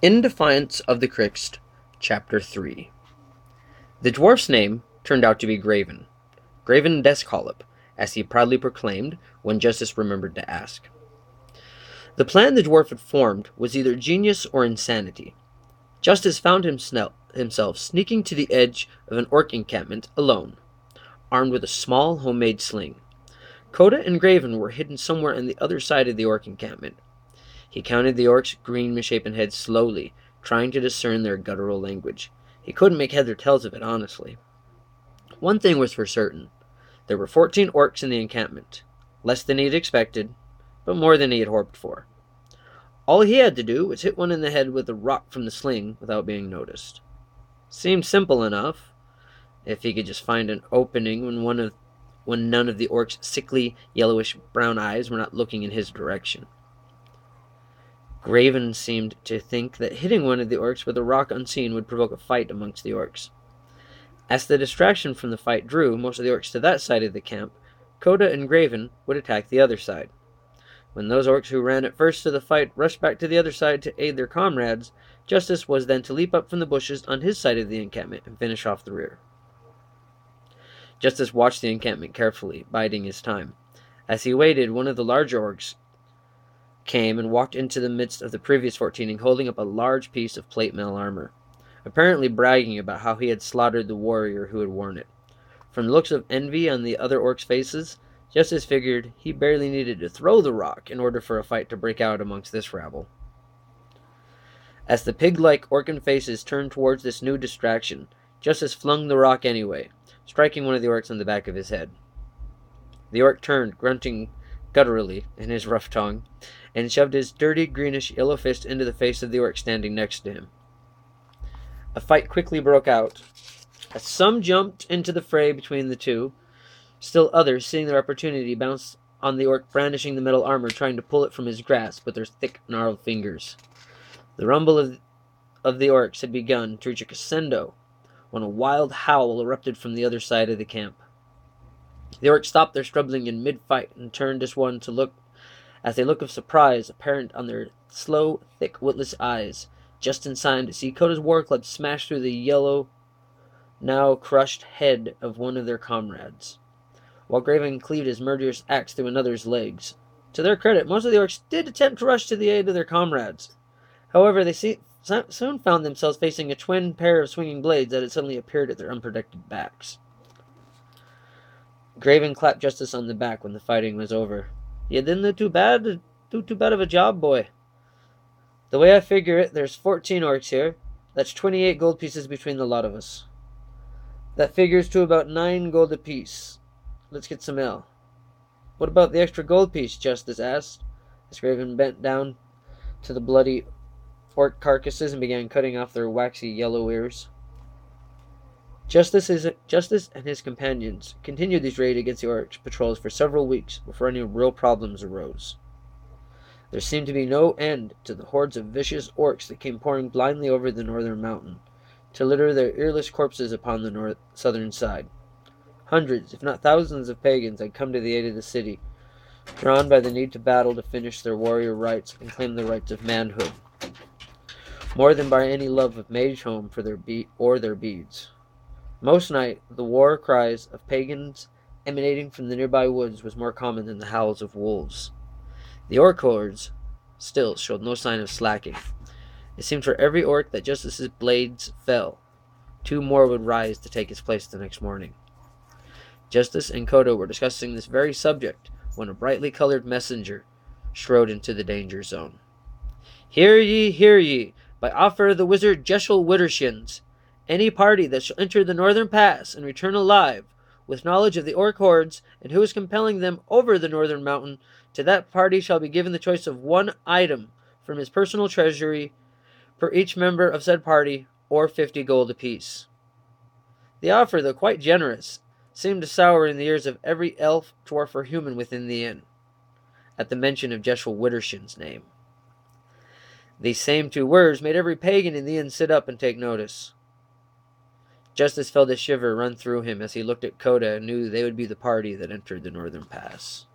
In Defiance of the Chryxt, Chapter 3. The dwarf's name turned out to be Graven Descollop, as he proudly proclaimed when Justice remembered to ask. The plan the dwarf had formed was either genius or insanity. Justice found himself sneaking to the edge of an orc encampment alone, armed with a small homemade sling. Coda and Graven were hidden somewhere on the other side of the orc encampment. He counted the orcs' green misshapen heads slowly, trying to discern their guttural language. He couldn't make heads or tails of it, honestly. One thing was for certain. There were 14 orcs in the encampment. Less than he had expected, but more than he had hoped for. All he had to do was hit one in the head with a rock from the sling without being noticed. Seemed simple enough, if he could just find an opening when none of the orcs' sickly, yellowish-brown eyes were not looking in his direction. Graven seemed to think that hitting one of the orcs with a rock unseen would provoke a fight amongst the orcs. As the distraction from the fight drew most of the orcs to that side of the camp, Coda and Graven would attack the other side. When those orcs who ran at first to the fight rushed back to the other side to aid their comrades, Justice was then to leap up from the bushes on his side of the encampment and finish off the rear. Justice watched the encampment carefully, biding his time. As he waited, one of the larger orcs came and walked into the midst of the previous 14, holding up a large piece of plate mail armor, apparently bragging about how he had slaughtered the warrior who had worn it. From the looks of envy on the other orcs' faces, Justice figured he barely needed to throw the rock in order for a fight to break out amongst this rabble. As the pig-like orcan faces turned towards this new distraction, Justice flung the rock anyway, striking one of the orcs on the back of his head. The orc turned, grunting gutturally in his rough tongue, and shoved his dirty, greenish-yellow fist into the face of the orc standing next to him. A fight quickly broke out. As some jumped into the fray between the two, still others, seeing their opportunity, bounced on the orc brandishing the metal armor, trying to pull it from his grasp with their thick, gnarled fingers. The rumble of the orcs had begun to reach a crescendo when a wild howl erupted from the other side of the camp. The orcs stopped their struggling in mid-fight and turned as one to look, as a look of surprise apparent on their slow, thick, witless eyes, just in time to see Coda's war club smash through the yellow, now crushed head of one of their comrades, while Graven cleaved his murderous axe through another's legs. To their credit, most of the orcs did attempt to rush to the aid of their comrades. However, they soon found themselves facing a twin pair of swinging blades that had suddenly appeared at their unprotected backs. Graven clapped Justice on the back when the fighting was over. "You didn't do too bad of a job, boy. The way I figure it, there's 14 orcs here. That's 28 gold pieces between the lot of us. That figures to about 9 gold apiece. Let's get some ale." "What about the extra gold piece?" Justice asked, as Graven bent down to the bloody orc carcasses and began cutting off their waxy yellow ears. Justice and his companions continued these raids against the orc patrols for several weeks before any real problems arose. There seemed to be no end to the hordes of vicious orcs that came pouring blindly over the northern mountain, to litter their earless corpses upon the southern side. Hundreds, if not thousands, of pagans had come to the aid of the city, drawn by the need to battle to finish their warrior rites and claim the rights of manhood, more than by any love of mage home for their beads. Most night, the war cries of pagans emanating from the nearby woods was more common than the howls of wolves. The orc hordes still showed no sign of slacking. It seemed for every orc that Justice's blades fell, 2 more would rise to take his place the next morning. Justice and Coda were discussing this very subject when a brightly colored messenger strode into the danger zone. Hear ye, by offer of the wizard Jeshel Widdershins. Any party that shall enter the northern pass and return alive, with knowledge of the orc hordes and who is compelling them over the northern mountain, to that party shall be given the choice of 1 item from his personal treasury per each member of said party, or 50 gold apiece." The offer, though quite generous, seemed to sour in the ears of every elf, dwarf, or human within the inn, at the mention of Jeshel Widdershin's name. These same 2 words made every pagan in the inn sit up and take notice. Justice felt a shiver run through him as he looked at Coda and knew they would be the party that entered the northern pass.